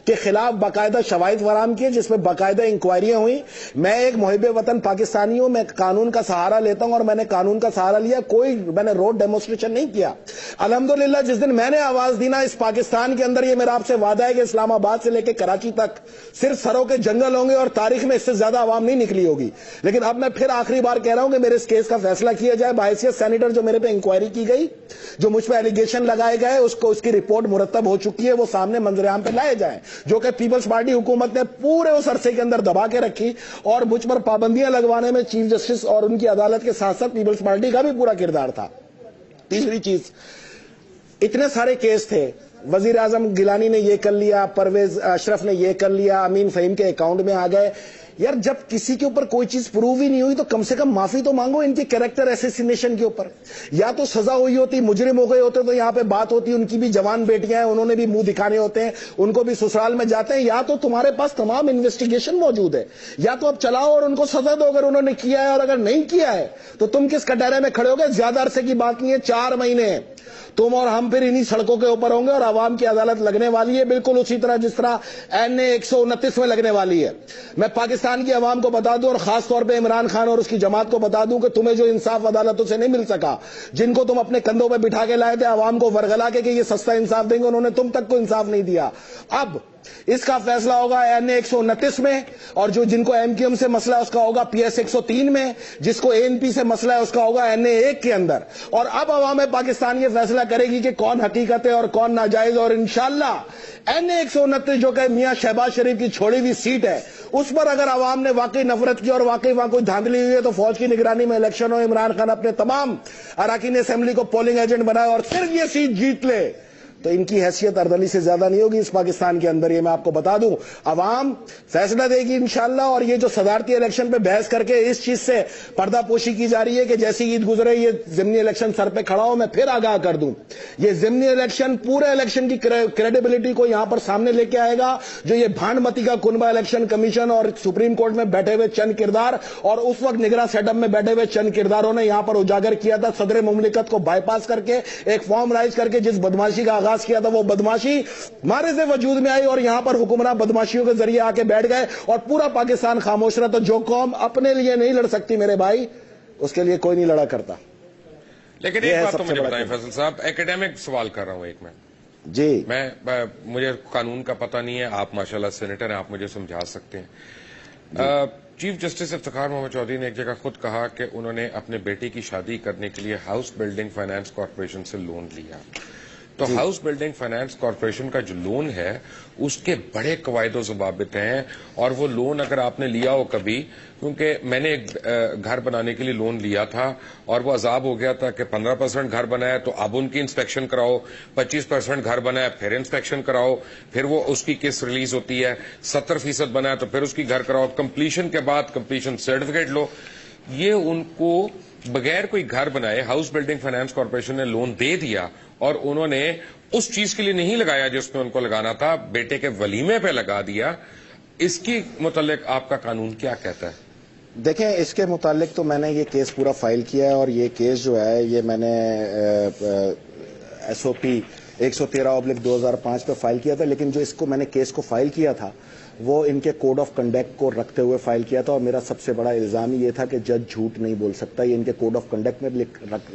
کے خلاف باقاعدہ شواہد فراہم کیے جس میں باقاعدہ انکوائریاں ہوئی. میں ایک محب وطن پاکستانی ہوں، میں قانون کا سہارا لیتا ہوں اور میں نے قانون کا سہارا لیا. میں نے روڈ ڈیمونسٹریشن نہیں کیا. الحمدللہ جس دن میں نے آواز دی نا اس پاکستان کے اندر، یہ میرا آپ سے وعدہ ہے کہ اسلام آباد سے لے کے کراچی تک صرف سروں کے جنگل ہوں گے اور تاریخ میں اس سے زیادہ عوام نہیں نکلی ہوگی. لیکن اب میں پھر آخری بار کہہ رہا ہوں کہ میرے اس کیس کا فیصلہ کیا جائے. بحیثیت سینیٹر جو میرے پہ انکوائری کی گئی، جو مجھ پہ ایلیگیشن لگائے گئے، اس کی رپورٹ مرتب ہو چکی ہے، وہ سامنے منظر عام پہ لائے جائیں، جو کہ پیپلز پارٹی حکومت نے پورے اس عرصے کے اندر دبا کے رکھی. اور مجھ پر پابندیاں لگوانے میں چیف جسٹس اور ان کی عدالت کے ساتھ ساتھ پیپلز پارٹی کا بھی پورا کردار تھا. تیسری چیز، اتنے سارے کیس تھے، وزیر اعظم گیلانی نے یہ کر لیا، پرویز اشرف نے یہ کر لیا، امین فہیم کے اکاؤنٹ میں آ گئے. یار جب کسی کے اوپر کوئی چیز پروو ہی نہیں ہوئی تو کم سے کم معافی تو مانگو ان کے کریکٹر ایسیسینیشن کے اوپر. یا تو سزا ہوئی ہوتی، مجرم ہو گئے ہوتے تو یہاں پہ بات ہوتی. ان کی بھی جوان بیٹیاں ہیں، انہوں نے بھی منہ دکھانے ہوتے ہیں، ان کو بھی سسرال میں جاتے ہیں. یا تو تمہارے پاس تمام انویسٹیگیشن موجود ہے، یا تو اب چلاؤ اور ان کو سزا دو اگر انہوں نے کیا ہے. اور اگر نہیں کیا ہے تو تم کس کٹہرے میں کھڑے ہو گئے؟ زیادہ عرصے کی بات نہیں ہے، 4 مہینے تم اور ہم پھر انہی سڑکوں کے اوپر ہوں گے اور عوام کی عدالت لگنے والی ہے بالکل اسی طرح جس طرح NA 129 میں لگنے والی ہے. میں پاکستان کی عوام کو بتا دوں اور خاص طور پہ عمران خان اور اس کی جماعت کو بتا دوں کہ تمہیں جو انصاف عدالتوں سے نہیں مل سکا، جن کو تم اپنے کندھوں پہ بٹھا کے لائے تھے عوام کو ورگلا کے کہ یہ سستا انصاف دیں گے، انہوں نے تم تک کو انصاف نہیں دیا. اب اس کا فیصلہ ہوگا NA 129 میں, اور جو جن کو MQM سے مسئلہ ہے اس کا ہوگا PS 103 میں, جس کو ANP سے مسئلہ ہے اس کا ہوگا NA 1 کے اندر. اور اب عوام پاکستان یہ فیصلہ کرے گی کہ کون حقیقت ہے اور کون ناجائز, اور انشاءاللہ NA 129 جو کہ میاں شہباز شریف کی چھوڑی ہوئی سیٹ ہے, اس پر اگر عوام نے واقعی نفرت کی اور واقعی وہاں کوئی دھاندلی ہوئی ہے تو فوج کی نگرانی میں الیکشن ہو, عمران خان اپنے تمام اراکین اسمبلی کو پولنگ ایجنٹ بنائے اور صرف یہ سیٹ جیت لے, تو ان کی حیثیت اردلی سے زیادہ نہیں ہوگی اس پاکستان کے اندر. یہ میں آپ کو بتا دوں, عوام فیصلہ دے گی انشاءاللہ. اور یہ جو صدارتی الیکشن پہ بحث کر کے اس چیز سے پردہ پوشی کی جا رہی ہے کہ جیسی عید گزرے یہ ضمنی الیکشن سر پہ کھڑا ہو, میں پھر آگاہ کر دوں, یہ ضمنی الیکشن پورے الیکشن کی کریڈیبلٹی کو یہاں پر سامنے لے کے آئے گا. جو یہ بھانڈمتی کا کنبہ الیکشن کمیشن اور سپریم کورٹ میں بیٹھے ہوئے چند کردار اور اس وقت نگراں سیٹ اپ میں بیٹھے ہوئے چند کرداروں نے یہاں پر اجاگر کیا تھا, صدر مملکت کو بائی پاس کر کے ایک فارم رائز کر کے جس بدماشی کا آغاز کیا تھا وہ بدماشی مارے سے وجود میں آئی, اور یہاں پر حکمراں بدماشیوں کے ذریعے آ کے بیٹھ گئے اور پورا پاکستان خاموش رہا. تو جو قوم اپنے لیے نہیں لڑ سکتی میرے بھائی, اس کے لیے کوئی نہیں لڑا کرتا. لیکن ایک بات تو مجھے بتائیں فیصل صاحب, ایکیڈیمک سوال کر رہا ہوں ایک جی, مجھے قانون کا پتہ نہیں ہے, آپ ماشاءاللہ سینیٹر ہیں, آپ مجھے سمجھا سکتے ہیں. چیف جسٹس افتخار محمد چودھری نے ایک جگہ خود کہا کہ انہوں نے اپنے بیٹی کی شادی کرنے کے لیے ہاؤس بلڈنگ فائنانس کارپوریشن سے لون لیا. تو ہاؤس بلڈنگ فائنانس کارپوریشن کا جو لون ہے اس کے بڑے قواعد و ضوابط ہیں, اور وہ لون اگر آپ نے لیا ہو کبھی, کیونکہ میں نے ایک گھر بنانے کے لیے لون لیا تھا اور وہ عذاب ہو گیا تھا کہ 15% گھر بنایا تو اب ان کی انسپیکشن کراؤ, 25% گھر بنایا پھر انسپیکشن کراؤ, پھر وہ اس کی قسط ریلیز ہوتی ہے, 70% بنایا تو پھر اس کی گھر کراؤ, کمپلیشن کے بعد کمپلیشن سرٹیفکیٹ لو. یہ ان کو بغیر کوئی گھر بنائے ہاؤس بلڈنگ فائنانس کارپوریشن نے لون دے دیا, اور انہوں نے اس چیز کے لیے نہیں لگایا جس میں ان کو لگانا تھا, بیٹے کے ولیمے پہ لگا دیا. اس کی متعلق آپ کا قانون کیا کہتا ہے؟ دیکھیں, اس کے متعلق تو میں نے یہ کیس پورا فائل کیا ہے, اور یہ کیس جو ہے یہ میں نے SOP 113/2005 پہ فائل کیا تھا. لیکن جو اس کو میں نے کیس کو فائل کیا تھا وہ ان کے کوڈ آف کنڈکٹ کو رکھتے ہوئے فائل کیا تھا, اور میرا سب سے بڑا الزام یہ تھا کہ جج جھوٹ نہیں بول سکتا. یہ ان کے کوڈ آف کنڈکٹ میں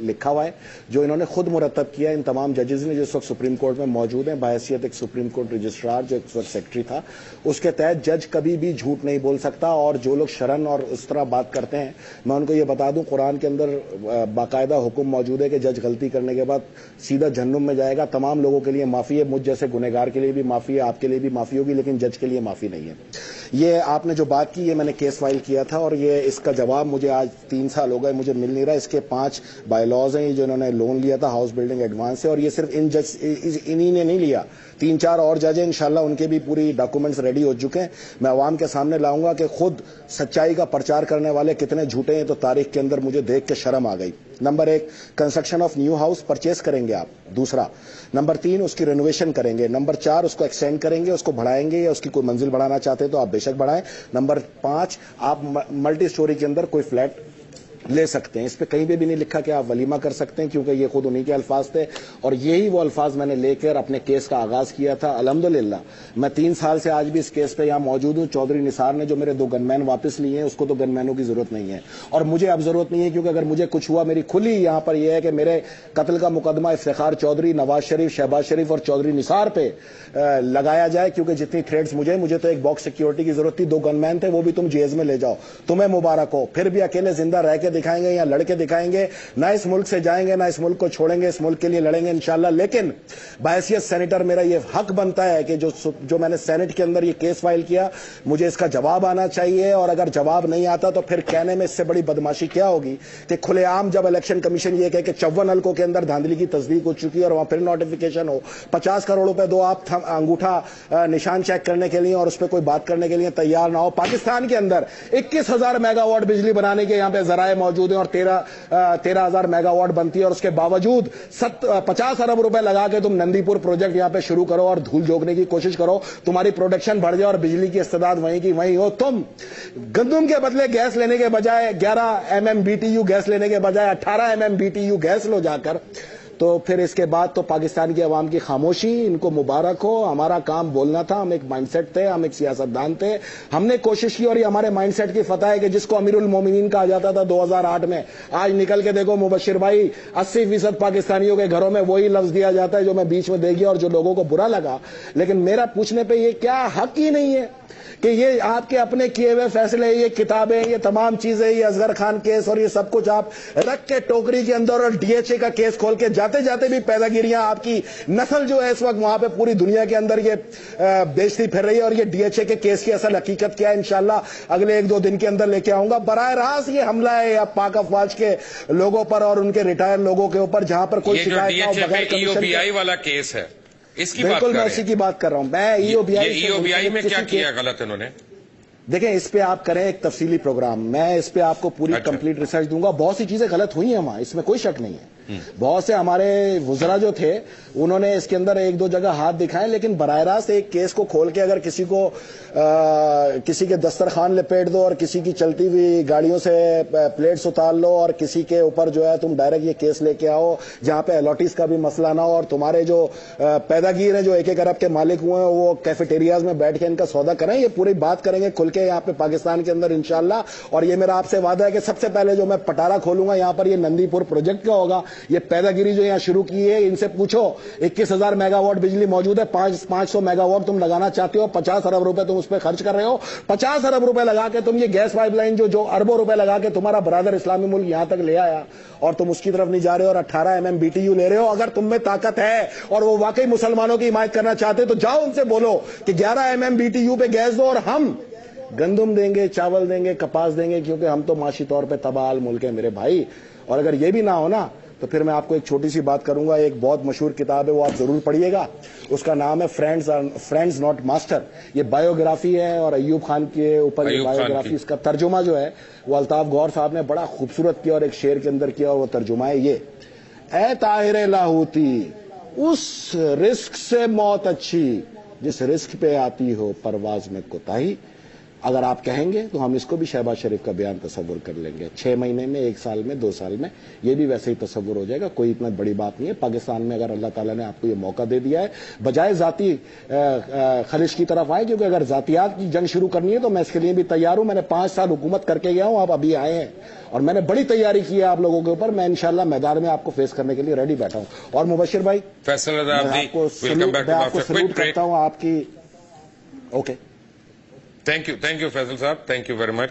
لکھا ہوا ہے, جو انہوں نے خود مرتب کیا ان تمام ججز نے جو اس وقت سپریم کورٹ میں موجود ہیں بحیثیت ایک سپریم کورٹ رجسٹرار جو اس وقت سیکرٹری تھا. اس کے تحت جج کبھی بھی جھوٹ نہیں بول سکتا. اور جو لوگ شرن اور اس طرح بات کرتے ہیں, میں ان کو یہ بتا دوں قرآن کے اندر باقاعدہ حکم موجود ہے کہ جج غلطی کرنے کے بعد سیدھا جہنم میں جائے گا. تمام لوگوں کے لیے معافی ہے, مجھ جیسے گنہگار کے لیے بھی معافی ہے, آپ کے لیے بھی معافی ہوگی, لیکن جج کے لیے معافی نہیں ہے. یہ آپ نے جو بات کی, یہ میں نے کیس فائل کیا تھا, اور یہ اس کا جواب مجھے آج 3 سال ہو گئے مجھے مل نہیں رہا. اس کے 5 بائی لاز ہیں جو انہوں نے لون لیا تھا ہاؤس بلڈنگ ایڈوانس سے, اور یہ صرف انہی نے نہیں لیا, 3-4 اور جج ہیں, انشاءاللہ ان کے بھی پوری ڈاکومنٹس ریڈی ہو چکے ہیں. میں عوام کے سامنے لاؤں گا کہ خود سچائی کا پرچار کرنے والے کتنے جھوٹے ہیں, تو تاریخ کے اندر مجھے دیکھ کے شرم آ گئی. Number 1, construction of new house purchase کریں گے آپ. دوسرا, نمبر 3, اس کی رینوویشن کریں گے. نمبر 4, اس کو ایکسٹینڈ کریں گے, اس کو بڑھائیں گے, یا اس کی کوئی منزل بڑھانا چاہتے ہیں تو آپ بے شک بڑھائیں. نمبر 5, آپ ملٹی سٹوری کے اندر کوئی فلیٹ لے سکتے ہیں. اس پہ کہیں بھی نہیں لکھا کہ آپ ولیمہ کر سکتے ہیں, کیونکہ یہ خود انہی کے الفاظ تھے, اور یہی وہ الفاظ میں نے لے کر اپنے کیس کا آغاز کیا تھا. الحمدللہ میں 3 سال سے آج بھی اس کیس پہ یہاں موجود ہوں. چودھری نثار نے جو میرے 2 گن مین واپس لیے ہیں, اس کو تو گن مینوں کی ضرورت نہیں ہے, اور مجھے اب ضرورت نہیں ہے, کیونکہ اگر مجھے کچھ ہوا میری کھلی یہاں پر یہ ہے کہ میرے قتل کا مقدمہ افتخار چودھری, نواز شریف, شہباز شریف اور چودھری نثار پہ لگایا جائے, کیونکہ جتنی تھریٹس مجھے تو ایک باکس سیکیورٹی کی ضرورت تھی. 2 گن مین تھے, وہ بھی تم جیز میں لے جاؤ, تمہیں مبارک ہو. پھر بھی اکیلے زندہ رہ کے دکھائیں گے یا لڑ کے دکھائیں گے, نہ اس ملک سے جائیں گے نہ اس ملک کو چھوڑیں گے, اس ملک کے لیے لڑیں گے انشاءاللہ. لیکن بحیثیت سینیٹر میرا یہ حق بنتا ہے کہ جو میں نے سینٹ کے اندر یہ کیس فائل کیا, مجھے اس کا جواب آنا چاہیے. اور اگر جواب نہیں آتا تو پھر کہنے میں اس سے بڑی بدماشی کیا ہوگی کہ کھلے عام جب الیکشن کمیشن یہ کہے کہ 54 حلقوں کے اندر دھاندلی کی تصدیق ہو چکی ہے, اور وہاں پھر نوٹیفیکیشن ہو, 50 کروڑ روپے دو آپ انگوٹھا نشان چیک کرنے کے لیے اور اس پہ کوئی بات کرنے کے لیے تیار نہ ہو. پاکستان کے اندر 21,000 میگا واٹ بجلی بنانے کے یہاں پہ ذرائع موجود ہیں, اور 13,000 میگا واٹ بنتی ہے, اور اس کے باوجود 50 ارب روپے لگا کے تم نندی پور پروجیکٹ یہاں پہ شروع کرو اور دھول جھونکنے کی کوشش کرو, تمہاری پروڈکشن بڑھ جائے اور بجلی کی استعداد وہیں کی وہیں ہو. تم گندم کے بدلے گیس لینے کے بجائے 11 MMBTU گیس لینے کے بجائے 18 MMBTU گیس لو جا کر, تو پھر اس کے بعد تو پاکستان کی عوام کی خاموشی، ان کو مبارک ہو. ہمارا کام بولنا تھا، ہم ایک مائنڈ سیٹ تھے، ہم ایک سیاستدان تھے، ہم نے کوشش کی اور یہ ہمارے مائنڈ سیٹ کی فتح ہے کہ جس کو امیر المومنین کہا جاتا تھا 2008 میں، آج نکل کے دیکھو مبشر بھائی 80% پاکستانیوں کے گھروں میں وہی لفظ دیا جاتا ہے جو میں بیچ میں دے گیا اور جو لوگوں کو برا لگا. لیکن میرا پوچھنے پہ یہ کیا حق ہی نہیں ہے کہ یہ آپ کے اپنے کیے ہوئے فیصلے، یہ کتابیں، یہ تمام چیزیں، یہ اصغر خان کیس اور یہ سب کچھ آپ رکھ کے ٹوکری کے اندر اور ڈی ایچ اے کا کیس کھول کے جاتے جاتے بھی پیدا گیریاں آپ کی نسل جو ہے اس وقت وہاں پہ پوری دنیا کے اندر یہ بیچتی پھر رہی ہے. اور یہ ڈی ایچ اے کے کیس کی اصل حقیقت کیا ہے انشاءاللہ اگلے 1-2 دن کے اندر لے کے آؤں گا. براہ راست یہ حملہ ہے یا پاک افواج کے لوگوں پر اور ان کے ریٹائر لوگوں کے اوپر جہاں پر کوئی شکایت نہ ہو بغیر کمیشن کے. والا کیس ہے اس کی بات بالکل میں اسی کی بات کر رہا ہوں. میں ای او بی آئی میں کیا کیا غلط انہوں نے؟ دیکھیں اس پہ آپ کریں ایک تفصیلی پروگرام، میں اس پہ آپ کو پوری کمپلیٹ ریسرچ دوں گا. بہت سی چیزیں غلط ہوئی ہیں وہاں، اس میں کوئی شک نہیں ہے. بہت سے ہمارے وزراء جو تھے انہوں نے اس کے اندر 1-2 جگہ ہاتھ دکھائے، لیکن براہ راست ایک کیس کو کھول کے اگر کسی کو کسی کے دسترخوان لپیٹ دو اور کسی کی چلتی ہوئی گاڑیوں سے پلیٹس اتار لو اور کسی کے اوپر جو ہے تم ڈائریکٹ یہ کیس لے کے آؤ جہاں پہ الاٹیز کا بھی مسئلہ نہ ہو اور تمہارے جو پیدا گیر ہیں جو 1-1 ارب کے مالک ہوئے ہیں وہ کیفیٹیریاز میں بیٹھ کے ان کا سودا کریں. یہ پوری بات کریں گے کھل کے یہاں پہ پاکستان کے اندر انشاءاللہ. اور یہ میرا آپ سے وعدہ ہے کہ سب سے پہلے جو میں پٹارا کھولوں گا یہاں پر یہ نندی پور پروجیکٹ کا ہوگا. یہ پیدا گیری جو یہاں شروع کی ہے ان سے پوچھو 21,000 میگا واٹ بجلی موجود ہے، 500 میگا واٹ تم لگانا چاہتے ہو، 50 ارب روپے تم اس پہ خرچ کر رہے ہو. 50 ارب روپے لگا کے تم یہ گیس پائپ لائن جو اربوں روپے لگا کے تمہارا برادر اسلامی ملک یہاں تک لے آیا اور تم اس کی طرف نہیں جا رہے ہو اور 18 mm BTU لے رہے ہو. اگر تم میں طاقت ہے اور وہ واقعی مسلمانوں کی حمایت کرنا چاہتے تو جاؤ ان سے بولو کہ 11 mm BTU پہ گیس دو اور ہم گندم دیں گے، چاول دیں گے، کپاس دیں گے، کیونکہ ہم تو معاشی طور پہ تباہ ملک ہے میرے بھائی. اور اگر یہ بھی نہ ہو نا تو پھر میں آپ کو ایک چھوٹی سی بات کروں گا. ایک بہت مشہور کتاب ہے وہ آپ ضرور پڑھیے گا، اس کا نام ہے فرینڈز ناٹ ماسٹر. یہ بایوگرافی ہے اور ایوب خان کے اوپر یہ بایوگرافی، اس کا ترجمہ جو ہے وہ الطاف غور صاحب نے بڑا خوبصورت کیا اور ایک شعر کے اندر کیا اور وہ ترجمہ ہے یہ: اے طاہر لاہوتی اس رزق سے موت اچھی جس رزق پہ آتی ہو پرواز میں کوتاہی. اگر آپ کہیں گے تو ہم اس کو بھی شہباز شریف کا بیان تصور کر لیں گے. 6 مہینے میں، 1 سال میں، 2 سال میں یہ بھی ویسے ہی تصور ہو جائے گا. کوئی اتنا بڑی بات نہیں ہے. پاکستان میں اگر اللہ تعالیٰ نے آپ کو یہ موقع دے دیا ہے بجائے ذاتی خلش کی طرف آئے، کیونکہ اگر ذاتیات کی جنگ شروع کرنی ہے تو میں اس کے لیے بھی تیار ہوں. میں نے 5 سال حکومت کر کے گیا ہوں، آپ ابھی آئے ہیں اور میں نے بڑی تیاری کی ہے آپ لوگوں کے اوپر. میں انشاءاللہ میدان میں آپ کو فیس کرنے کے لیے ریڈی بیٹھا ہوں. اور مبشر بھائی فیصل آپ کو سلوٹ کرتا ہوں آپ کی. Okay thank you Faisal Sahab, thank you very much.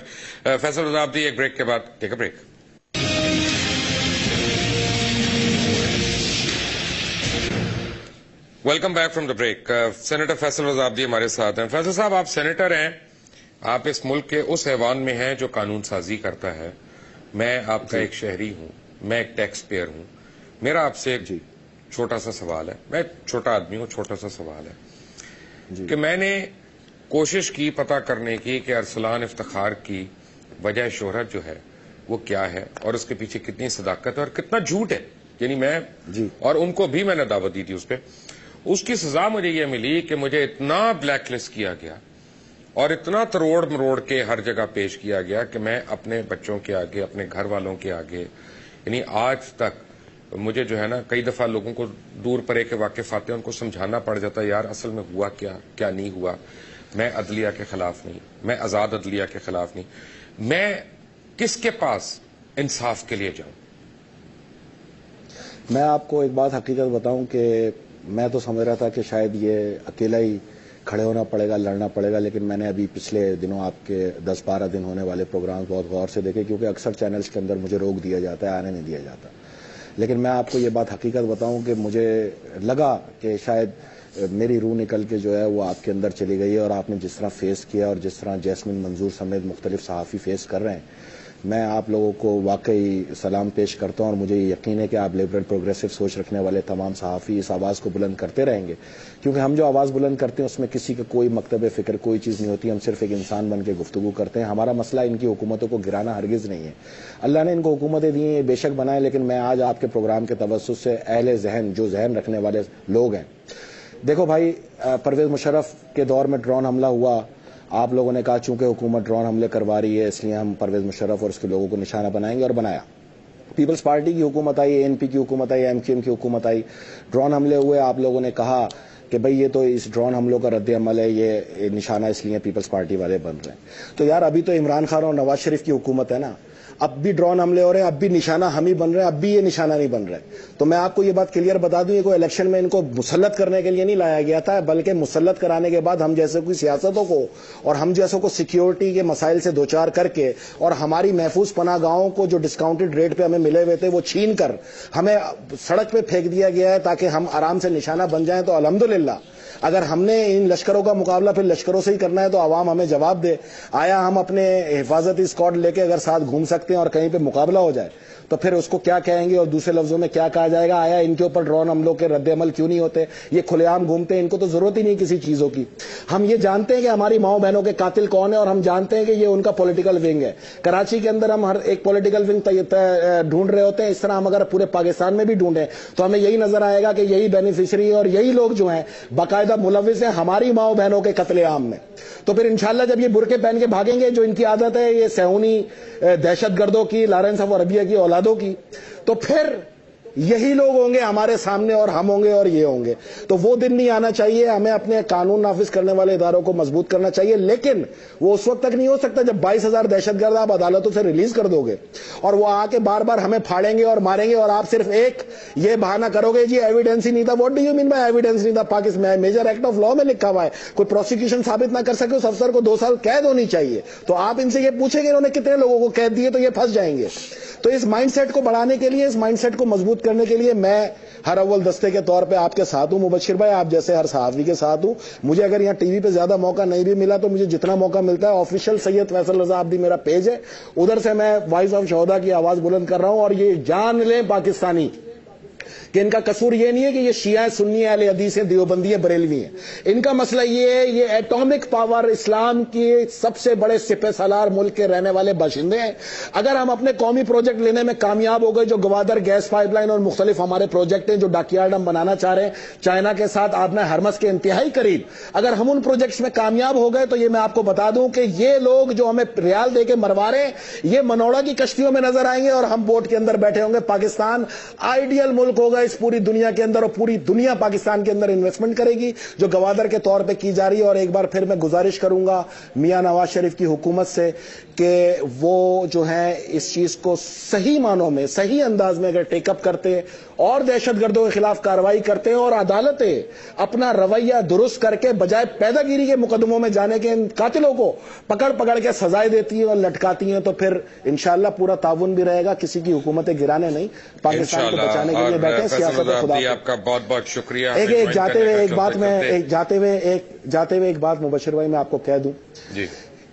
Faisal Raza Abidi ایک بریک کے بعد take a break. Welcome back from the break. Senator Faisal Raza Abidi ہمارے ساتھ ہیں. فیصل صاحب آپ سینیٹر ہیں، آپ اس ملک کے اس ایوان میں ہیں جو قانون سازی کرتا ہے. میں آپ کا ایک شہری ہوں، میں ایک ٹیکس پیئر ہوں. میرا آپ سے ایک چھوٹا سا سوال ہے، میں چھوٹا آدمی ہوں، چھوٹا سا سوال ہے کہ میں نے کوشش کی پتہ کرنے کی کہ ارسلان افتخار کی وجہ شہرت جو ہے وہ کیا ہے اور اس کے پیچھے کتنی صداقت ہے اور کتنا جھوٹ ہے. یعنی میں اور ان کو بھی میں نے دعوت دی تھی اس پہ. اس کی سزا مجھے یہ ملی کہ مجھے اتنا بلیک لسٹ کیا گیا اور اتنا تروڑ مروڑ کے ہر جگہ پیش کیا گیا کہ میں اپنے بچوں کے آگے، اپنے گھر والوں کے آگے، یعنی آج تک مجھے جو ہے نا کئی دفعہ لوگوں کو دور پرے کے واقف آتے ہیں ان کو سمجھانا پڑ جاتا ہے یار اصل میں ہوا کیا نہیں ہوا. میں عدلیہ کے خلاف نہیں، میں آزاد عدلیہ کے خلاف نہیں. میں کس کے پاس انصاف کے لیے جاؤں؟ میں آپ کو ایک بات حقیقت بتاؤں کہ میں تو سمجھ رہا تھا کہ شاید یہ اکیلا ہی کھڑے ہونا پڑے گا، لڑنا پڑے گا، لیکن میں نے ابھی پچھلے دنوں آپ کے 10-12 دن ہونے والے پروگرام بہت غور سے دیکھے، کیونکہ اکثر چینلز کے اندر مجھے روک دیا جاتا ہے، آنے نہیں دیا جاتا. لیکن میں آپ کو یہ بات حقیقت بتاؤں کہ مجھے لگا کہ شاید میری روح نکل کے جو ہے وہ آپ کے اندر چلی گئی ہے اور آپ نے جس طرح فیس کیا اور جس طرح جیسمین منظور سمیت مختلف صحافی فیس کر رہے ہیں، میں آپ لوگوں کو واقعی سلام پیش کرتا ہوں اور مجھے یقین ہے کہ آپ لبرل پروگریسو سوچ رکھنے والے تمام صحافی اس آواز کو بلند کرتے رہیں گے، کیونکہ ہم جو آواز بلند کرتے ہیں اس میں کسی کا کوئی مکتب فکر کوئی چیز نہیں ہوتی. ہم صرف ایک انسان بن کے گفتگو کرتے ہیں. ہمارا مسئلہ ان کی حکومتوں کو گرانا ہرگز نہیں ہے. اللہ نے ان کو حکومتیں دی ہیں بے شک بنائیں، لیکن میں آج آپ کے پروگرام کے توسط سے اہل ذہن جو ذہن رکھنے والے لوگ ہیں، دیکھو بھائی پرویز مشرف کے دور میں ڈرون حملہ ہوا، آپ لوگوں نے کہا چونکہ حکومت ڈرون حملے کروا رہی ہے اس لیے ہم پرویز مشرف اور اس کے لوگوں کو نشانہ بنائیں گے، اور بنایا. پیپلز پارٹی کی حکومت آئی, ANP کی حکومت آئی, MQM کی حکومت آئی, ڈرون حملے ہوئے, آپ لوگوں نے کہا کہ بھئی یہ تو اس ڈرون حملوں کا رد عمل ہے, یہ نشانہ اس لیے پیپلز پارٹی والے بن رہے ہیں. تو یار ابھی تو عمران خان اور نواز شریف کی حکومت ہے نا, اب بھی ڈرون حملے ہو رہے ہیں, اب بھی نشانہ ہم ہی بن رہے ہیں, اب بھی یہ نشانہ نہیں بن رہے. تو میں آپ کو یہ بات کلیئر بتا دوں, یہ کوئی الیکشن میں ان کو مسلط کرنے کے لیے نہیں لایا گیا تھا, بلکہ مسلط کرانے کے بعد ہم جیسے کوئی سیاستوں کو اور ہم جیسوں کو سیکیورٹی کے مسائل سے دوچار کر کے اور ہماری محفوظ پناہ گاہوں کو جو ڈسکاؤنٹڈ ریٹ پہ ہمیں ملے ہوئے تھے وہ چھین کر ہمیں سڑک پہ پھینک دیا گیا ہے تاکہ ہم آرام سے نشانہ بن جائیں. تو الحمدللہ اگر ہم نے ان لشکروں کا مقابلہ پھر لشکروں سے ہی کرنا ہے تو عوام ہمیں جواب دے. آیا ہم اپنے حفاظتی اسکواڈ لے کے اگر ساتھ گھوم سکتے ہیں اور کہیں پہ مقابلہ ہو جائے تو پھر اس کو کیا کہیں گے اور دوسرے لفظوں میں کیا کہا جائے گا؟ آیا ان کے اوپر ڈرون حملوں کے رد عمل کیوں نہیں ہوتے؟ یہ کھلے عام گھومتے ہیں, ان کو تو ضرورت ہی نہیں کسی چیزوں کی. ہم یہ جانتے ہیں کہ ہماری ماؤں بہنوں کے قاتل کون ہیں اور ہم جانتے ہیں کہ یہ ان کا پولیٹیکل ونگ ہے. کراچی کے اندر ہم ہر ایک پولیٹیکل ونگ ڈھونڈ رہے ہوتے ہیں, اس طرح ہم اگر پورے پاکستان میں بھی ڈھونڈیں تو ہمیں یہی نظر آئے گا کہ یہی بینیفیشری اور یہی لوگ جو ہیں باقاعدہ ملوث ہیں ہماری ماؤں بہنوں کے قتل عام میں. تو پھر انشاءاللہ جب یہ برقعے پہن کے بھاگیں گے, جو ان کی عادت ہے یہ صہیونی دہشت گردوں کی, لارنس آف عربیہ کی اولادوں کی, تو پھر یہی لوگ ہوں گے ہمارے سامنے اور ہم ہوں گے اور یہ ہوں گے. تو وہ دن نہیں آنا چاہیے. ہمیں اپنے قانون نافذ کرنے والے اداروں کو مضبوط کرنا چاہیے, لیکن وہ اس وقت تک نہیں ہو سکتا جب 22,000 دہشت گرد آپ عدالتوں سے ریلیز کر دو گے اور وہ آ کے بار بار ہمیں پھاڑیں گے اور ماریں گے اور آپ صرف ایک یہ بہانہ کرو گے جی ایویڈنس ہی نہیں تھا. What do you mean by evidence نہیں تھا؟ Pakistan major act of law میں لکھا ہوا ہے, کوئی پروسیکیوشن ثابت نہ کر سکے اس افسر کو 2 سال قید ہونی چاہیے. تو آپ ان سے یہ پوچھیں گے انہوں نے کتنے لوگوں کو قید دیے, تو یہ پھنس جائیں گے. تو اس مائنڈ سیٹ کو بڑھانے کے لیے, اس مائنڈ سیٹ کو مضبوط کرنے کے لیے میں ہر اول دستے کے طور پہ آپ کے ساتھ ہوں. مبشر بھائی آپ جیسے ہر صحافی کے ساتھ ہوں. مجھے اگر یہاں ٹی وی پہ زیادہ موقع نہیں بھی ملا تو مجھے جتنا موقع ملتا ہے آفیشیل سید فیصل رضا عابدی میرا پیج ہے, ادھر سے میں وائس آف شہداء کی آواز بلند کر رہا ہوں. اور یہ جان لیں پاکستانی کہ ان کا قصور یہ نہیں ہے کہ یہ شیعہ سنی اہل حدیث ہیں, دیوبندی ہیں, بریلوی ہیں. ان کا مسئلہ یہ ہے یہ ایٹامک پاور اسلام کی سب سے بڑے سپہ سالار ملک کے رہنے والے باشندے ہیں. اگر ہم اپنے قومی پروجیکٹ لینے میں کامیاب ہو گئے, جو گوادر گیس پائپ لائن اور مختلف ہمارے پروجیکٹ ہیں, جو ڈاکیارڈ ہم بنانا چاہ رہے ہیں چائنا کے ساتھ آپ نے ہرمس کے انتہائی قریب, اگر ہم ان پروجیکٹس میں کامیاب ہو گئے تو یہ میں آپ کو بتا دوں کہ یہ لوگ جو ہمیں ریال دے کے مروا رہے ہیں یہ منوڑا کی کشتیوں میں نظر آئیں گے اور ہم بوٹ کے اندر بیٹھے ہوں گے. پاکستان آئیڈیل ملک ہوگا اس پوری دنیا کے اندر, اور پوری دنیا پاکستان کے اندر انویسٹمنٹ کرے گی جو گوادر کے طور پہ کی جا رہی ہے. اور ایک بار پھر میں گزارش کروں گا میاں نواز شریف کی حکومت سے کہ وہ جو ہے اس چیز کو صحیح معنوں میں صحیح انداز میں اگر ٹیک اپ کرتے اور دہشت گردوں کے خلاف کارروائی کرتے اور عدالتیں اپنا رویہ درست کر کے بجائے پیدا گیری کے مقدموں میں جانے کے ان قاتلوں کو پکڑ پکڑ کے سزائیں دیتی ہیں اور لٹکاتی ہیں, تو پھر انشاءاللہ پورا تعاون بھی رہے گا. کسی کی حکومتیں گرانے نہیں, پاکستان کو بچانے کے لیے بیٹھے. سیاست خدا آپ کا بہت بہت شکریہ. ایک جاتے ہوئے ایک بات میں جاتے ہوئے ایک بات مبشر بھائی میں آپ کو کہہ دوں جی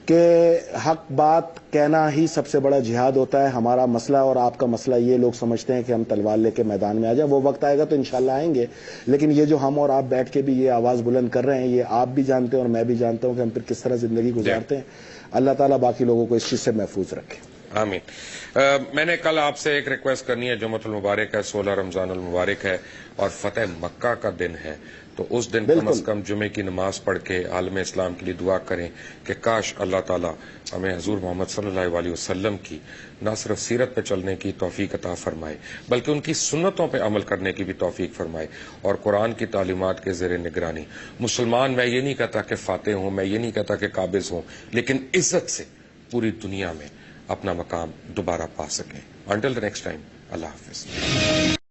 کہ حق بات کہنا ہی سب سے بڑا جہاد ہوتا ہے. ہمارا مسئلہ اور آپ کا مسئلہ یہ لوگ سمجھتے ہیں کہ ہم تلوار لے کے میدان میں آ جائیں, وہ وقت آئے گا تو انشاءاللہ آئیں گے. لیکن یہ جو ہم اور آپ بیٹھ کے بھی یہ آواز بلند کر رہے ہیں یہ آپ بھی جانتے ہیں اور میں بھی جانتا ہوں کہ ہم پھر کس طرح زندگی گزارتے ہیں. اللہ تعالیٰ باقی لوگوں کو اس چیز سے محفوظ رکھے. آمین. میں نے کل آپ سے ایک ریکویسٹ کرنی ہے. جمعۃ المبارک ہے, 16 رمضان المبارک ہے اور فتح مکہ کا دن ہے, تو اس دن کم از کم جمعے کی نماز پڑھ کے عالم اسلام کے لیے دعا کریں کہ کاش اللہ تعالیٰ ہمیں حضور محمد صلی اللہ علیہ وسلم کی نہ صرف سیرت پہ چلنے کی توفیق عطا فرمائے بلکہ ان کی سنتوں پہ عمل کرنے کی بھی توفیق فرمائے, اور قرآن کی تعلیمات کے زیر نگرانی مسلمان, میں یہ نہیں کہتا کہ فاتح ہوں, میں یہ نہیں کہتا کہ قابض ہوں, لیکن عزت سے پوری دنیا میں اپنا مقام دوبارہ پا سکیں. انٹل دی نیکسٹ ٹائم, اللہ حافظ.